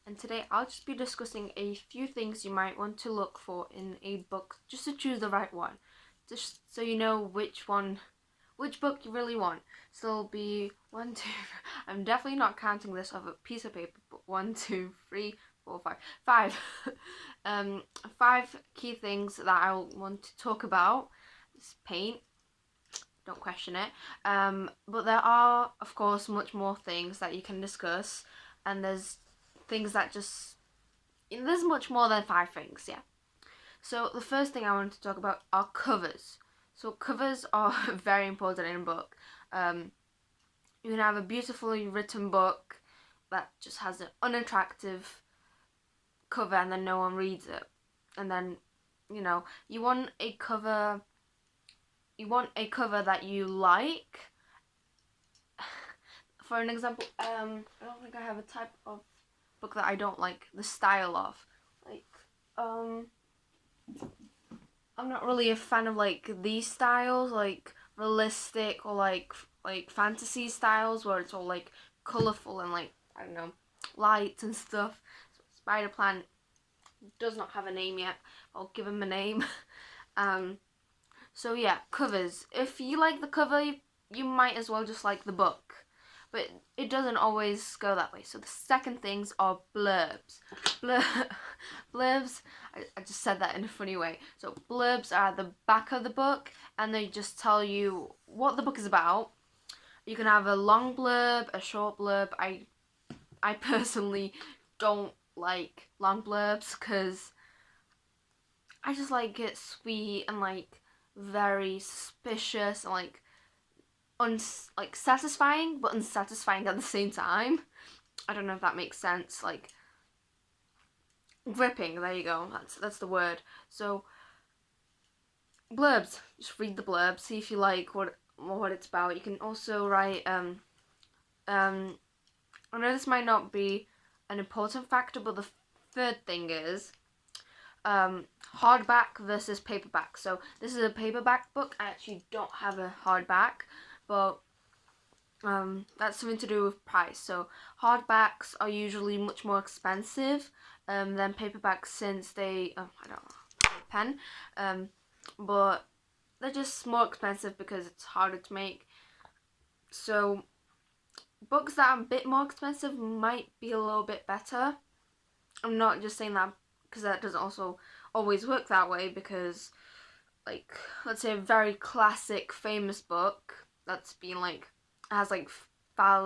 and today I'll just be discussing a few things you might want to look for in a book just to choose the right one, just so you know which book you really want. So there'll be one, two, I'm definitely not counting this off a piece of paper, but 1, 2, 3, 4, 5, 5, 5 key things that I want to talk about. It's paint, don't question it. But there are, of course, much more things that you can discuss, and there's things that there's much more than 5 things, yeah. So the first thing I want to talk about are covers. So covers are very important in a book. You can have a beautifully written book that just has an unattractive cover and then no one reads it. And then, you want a cover that you like. For an example, I don't think I have a type of book that I don't like the style of. I'm not really a fan of these styles, like realistic or like fantasy styles where it's all like colourful and I don't know, lights and stuff. So Spider Plant does not have a name yet. I'll give him a name. So yeah, covers. If you like the cover, you might as well just like the book. But it doesn't always go that way. So the second things are blurbs. Blurbs, I just said that in a funny way. So blurbs are at the back of the book, and they just tell you what the book is about. You can have a long blurb, a short blurb. I personally don't like long blurbs because I just like it sweet and very suspicious and satisfying but unsatisfying at the same time. I don't know if that makes sense. Gripping, there you go, that's the word. So blurbs, just read the blurb, see if you like what it's about. You can also write I know this might not be an important factor, but the third thing is hardback versus paperback. So this is a paperback book. I actually don't have a hardback, but that's something to do with price. So hardbacks are usually much more expensive than paperbacks, since they I don't know, pen, but they're just more expensive because it's harder to make. So books that are a bit more expensive might be a little bit better. I'm not just saying that because that doesn't also always work that way, because let's say a very classic famous book that's been has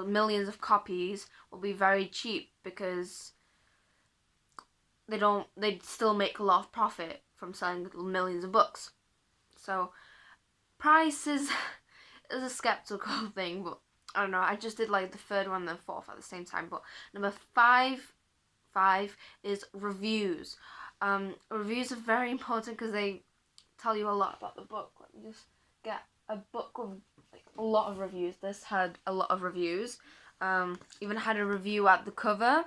millions of copies will be very cheap because they still make a lot of profit from selling millions of books. So price is a skeptical thing, but I don't know, I just did the third one and the fourth at the same time. But number five is reviews. Reviews are very important because they tell you a lot about the book. Let me just get a book with a lot of reviews. This had a lot of reviews. Even had a review at the cover.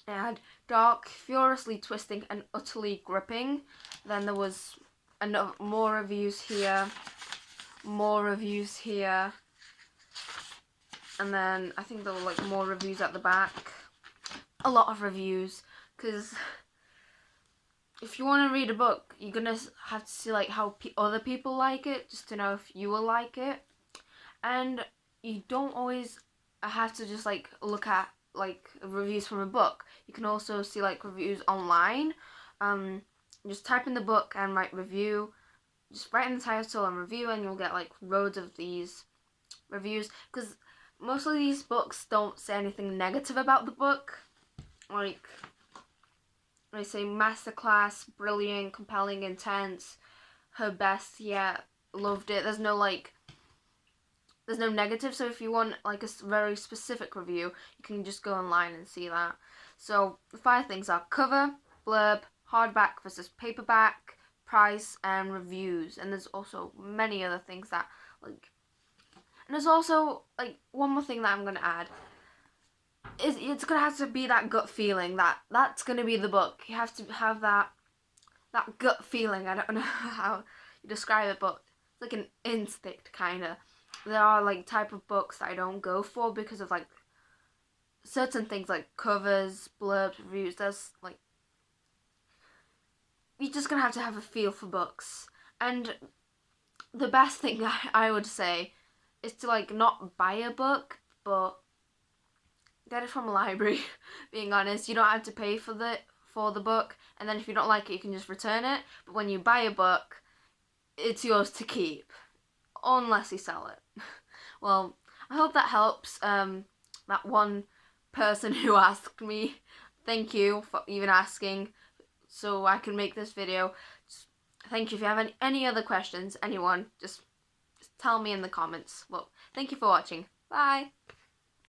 It had dark, furiously twisting, and utterly gripping. Then there was more reviews here, and then I think there were more reviews at the back. A lot of reviews, because if you want to read a book, you're gonna have to see how other people like it, just to know if you will like it. And you don't always have to just look at reviews from a book. You can also see reviews online. Just type in the book and write review. Just write in the title and review, and you'll get loads of these reviews, because most of these books don't say anything negative about the book. They say masterclass, brilliant, compelling, intense, her best yet, loved it. There's no negative. So if you want a very specific review, you can just go online and see that. So the 5 things are cover, blurb, hardback versus paperback, price, and reviews. And there's also many other things that and there's also one more thing that I'm gonna add. It's gonna have to be that gut feeling that's gonna be the book. You have to have that gut feeling. I don't know how you describe it, but it's like an instinct kinda. There are type of books that I don't go for because of certain things like covers, blurbs, reviews, there's like, you're just gonna have to have a feel for books. And the best thing I would say is to like not buy a book, but get it from a library. Being honest, you don't have to pay for the book, and then if you don't like it, you can just return it. But when you buy a book, it's yours to keep, unless you sell it. Well, I hope that helps. That one person who asked me, thank you for even asking, so I can make this video. Thank you. If you have any other questions, anyone, just tell me in the comments. Well, thank you for watching. Bye.